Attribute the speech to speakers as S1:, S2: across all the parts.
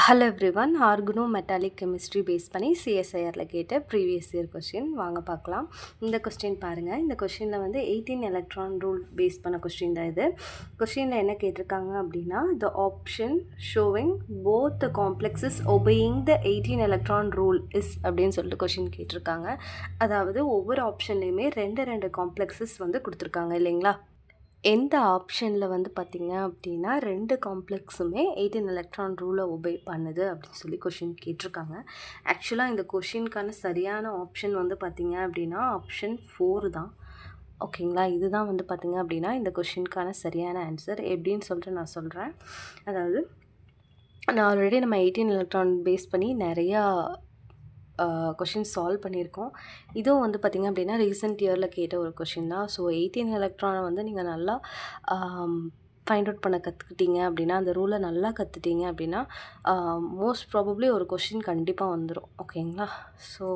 S1: Hello everyone, organometallic chemistry base பண்ணி சிஎஸ்ஐஆரில் கேட்ட ப்ரீவியஸ் இயர் கொஸ்டின் வாங்க பார்க்கலாம். இந்த கொஸ்டின் பாருங்கள். இந்த கொஸ்டினில் வந்து 18 எலக்ட்ரான் ரூல் பேஸ் பண்ண கொஸ்டின் தான் இது. கொஸ்டினில் என்ன கேட்டிருக்காங்க அப்படின்னா, the option showing both the complexes obeying the 18 electron rule is அப்படின்னு சொல்லிட்டு கொஸ்டின் கேட்டிருக்காங்க. அதாவது ஒவ்வொரு ஆப்ஷன்லேயுமே ரெண்டு காம்ப்ளெக்ஸஸ் வந்து கொடுத்துருக்காங்க இல்லைங்களா. எந்த ஆப்ஷனில் வந்து பார்த்திங்க அப்படின்னா 2 காம்ப்ளெக்ஸுமே 18 எலக்ட்ரான் ரூலை ஒபே பண்ணுது அப்படின்னு சொல்லி கொஷின் கேட்டிருக்காங்க. ஆக்சுவலாக இந்த கொஷினுக்கான சரியான ஆப்ஷன் வந்து பார்த்திங்க அப்படின்னா ஆப்ஷன் 4 தான். ஓகேங்களா. இதுதான் வந்து பார்த்திங்க அப்படின்னா இந்த கொஷினுக்கான சரியான ஆன்சர். எப்படின்னு சொல்லிட்டு நான் சொல்கிறேன். அதாவது நான் ஆல்ரெடி நம்ம 18 எலக்ட்ரான் பேஸ் பண்ணி நிறையா கொஷின் சால்வ் பண்ணியிருக்கோம். இதுவும் வந்து பார்த்திங்க அப்படின்னா ரீசெண்ட் இயரில் கேட்ட ஒரு கொஷின் தான். ஸோ 18 எலக்ட்ரானை வந்து நீங்கள் நல்லா ஃபைண்ட் அவுட் பண்ண கற்றுக்கிட்டீங்க அப்படின்னா, அந்த ரூலை நல்லா கற்றுட்டீங்க அப்படின்னா மோஸ்ட் ப்ராபப்ளி ஒரு கொஷின் கண்டிப்பாக வந்துடும். ஓகேங்களா. ஸோ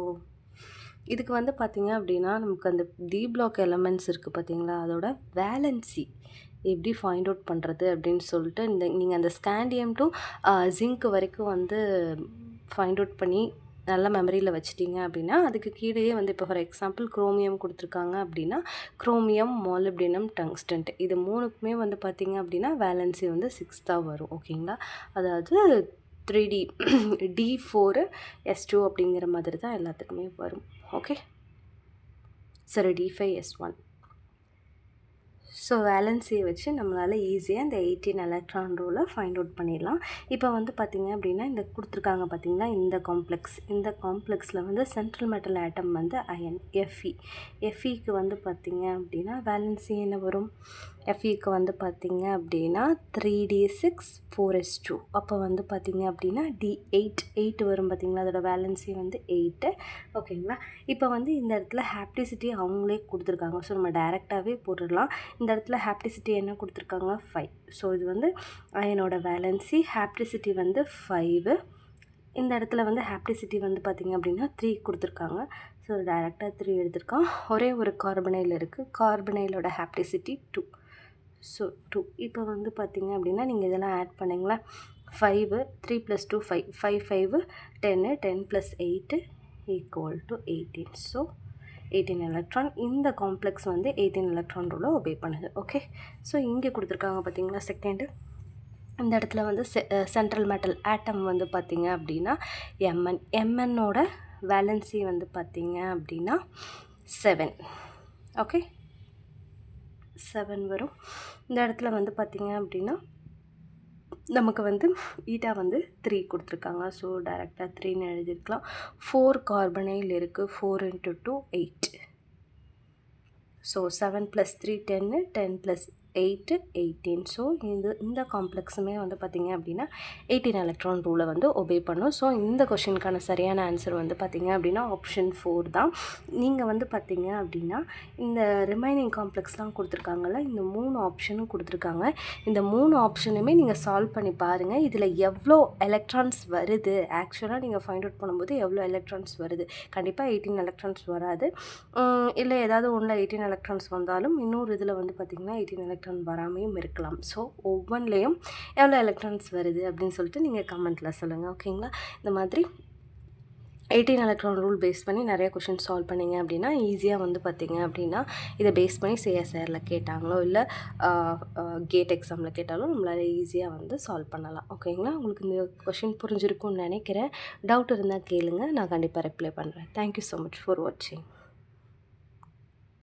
S1: இதுக்கு வந்து பார்த்திங்க அப்படின்னா நமக்கு அந்த டி பிளாக் எலமெண்ட்ஸ் இருக்குது பார்த்திங்களா, அதோட வேலன்சி எப்படி ஃபைண்ட் அவுட் பண்ணுறது அப்படின்னு சொல்லிட்டு நீங்கள் அந்த ஸ்கேண்டியம் டு ஜிங்க் வரைக்கும் வந்து ஃபைண்ட் அவுட் பண்ணி நல்லா மெமரியில் வச்சிட்டிங்க அப்படின்னா அதுக்கு கீழேயே வந்து இப்போ ஃபார் எக்ஸாம்பிள் குரோமியம் கொடுத்துருக்காங்க அப்படின்னா குரோமியம், மாலிப்டினம், டங்ஸ்டன்ட் இது மூணுக்குமே வந்து பார்த்திங்க அப்படின்னா வேலன்சி வந்து 6 வரும். ஓகேங்களா. அதாவது 3D D4 S2 அப்படிங்கிற மாதிரி தான் எல்லாத்துக்குமே வரும். ஓகே. சரி, D5 S1. ஸோ வேலன்சியை வச்சு நம்மளால் ஈஸியாக இந்த 18 எலக்ட்ரான் ரூலை ஃபைண்ட் அவுட் பண்ணிடலாம். இப்போ வந்து பார்த்திங்க அப்படின்னா இந்த கொடுத்துருக்காங்க பார்த்திங்களா, இந்த காம்ப்ளெக்ஸில் வந்து சென்ட்ரல் மெட்டல் ஆட்டம் வந்து அயன் எஃப்இக்கு வந்து பார்த்திங்க அப்படின்னா வேலன்சி என்ன வரும், எஃப்இக்கு வந்து பார்த்திங்க அப்படின்னா 3D6 4S2. அப்போ வந்து பார்த்திங்க அப்படின்னா D8 வரும் பார்த்திங்களா, அதோட வேலன்சி வந்து 8. ஓகேங்களா. இப்போ வந்து இந்த இடத்துல ஹாப்டிசிட்டி அவங்களே கொடுத்துருக்காங்க. ஸோ நம்ம டைரெக்டாகவே போட்டுடலாம். இந்த இடத்துல ஹாப்டிசிட்டி என்ன கொடுத்துருக்காங்க 5. ஸோ இது வந்து அயனோட வேலன்சி, ஹாப்டிசிட்டி வந்து 5. இந்த இடத்துல வந்து ஹாப்டிசிட்டி வந்து பார்த்திங்க அப்படின்னா 3 கொடுத்துருக்காங்க. ஸோ டைரெக்டாக 3 எடுத்திருக்கான். ஒரே ஒரு கார்பனைல் இருக்குது. கார்பனைலோட ஹாப்டிசிட்டி 2. ஸோ 2. இப்போ வந்து பார்த்திங்க அப்படின்னா நீங்கள் இதெல்லாம் ஆட் பண்ணிங்களா, 5 3 + 2 5 5 5 10 10 + 8 = 18. So 18 electron. இந்த காம்ப்ளெக்ஸ் வந்து 18 எலக்ட்ரான் ரூலை ஒபே பண்ணுது. ஓகே. ஸோ இங்கே கொடுத்துருக்காங்க பார்த்திங்களா செகண்டு. இந்த இடத்துல வந்து சென்ட்ரல் மெட்டல் ஆட்டம் வந்து பார்த்திங்க அப்படின்னா எம்என்னோட வேலன்சி வந்து பார்த்திங்க அப்படின்னா 7. ஓகே, 7 வரும். இந்த இடத்துல வந்து பார்த்திங்க அப்படின்னா நமக்கு வந்து ஈட்டா வந்து 3 கொடுத்துருக்காங்க. ஸோ டைரெக்டாக 3ன்னு எழுதியிருக்கலாம். 4 கார்பனைல் இருக்குது. 4 × 2 8. ஸோ 7 + 3 10 10 + 8 18. ஸோ இந்த காம்ப்ளெக்ஸுமே வந்து பார்த்திங்க அப்படின்னா 18 எலக்ட்ரான் ரூலை வந்து ஒபே பண்ணும். ஸோ இந்த கொஷினுக்கான சரியான ஆன்சர் வந்து பார்த்திங்க அப்படின்னா ஆப்ஷன் 4 தான். நீங்கள் வந்து பார்த்திங்க அப்படின்னா இந்த ரிமைனிங் காம்ப்ளெக்ஸ்லாம் கொடுத்துருக்காங்கல்ல, இந்த 3 ஆப்ஷனும் கொடுத்துருக்காங்க. இந்த 3 ஆப்ஷனுமே நீங்கள் சால்வ் பண்ணி பாருங்கள். இதில் எவ்வளோ எலக்ட்ரான்ஸ் வருது, ஆக்சுவலாக நீங்கள் ஃபைண்ட் அவுட் பண்ணும்போது எவ்வளோ எலக்ட்ரான்ஸ் வருது. கண்டிப்பாக 18 எலக்ட்ரான்ஸ் வராது. இல்லை ஏதாவது ஒன்றில் 18 எலக்ட்ரான்ஸ் வந்தாலும் இன்னொரு இதில் வந்து பார்த்திங்கன்னா 18 எலக்ட்ரான் வராமையும் இருக்கலாம். ஸோ ஒவ்வொன்றிலையும் எவ்வளோ எலக்ட்ரான்ஸ் வருது அப்படின்னு சொல்லிட்டு நீங்கள் கமெண்ட்டில் சொல்லுங்கள். ஓகேங்களா. இந்த மாதிரி 18 எலக்ட்ரான் ரூல் பேஸ் பண்ணி நிறைய கொஷின் சால்வ் பண்ணிங்க அப்படின்னா ஈஸியாக வந்து பார்த்திங்க அப்படின்னா இதை பேஸ் பண்ணி சிஎஸ்ஐஆரில் கேட்டாங்களோ இல்லை கேட் எக்ஸாமில் கேட்டாலும் நம்மளால் ஈஸியாக வந்து சால்வ் பண்ணலாம். ஓகேங்களா. உங்களுக்கு இந்த கொஷின் புரிஞ்சிருக்கும்னு நினைக்கிறேன். டவுட் இருந்தால் கேளுங்க, நான் கண்டிப்பாக ரிப்ளை பண்ணுறேன். தேங்க்யூ ஸோ மச் ஃபார் வாட்சிங்.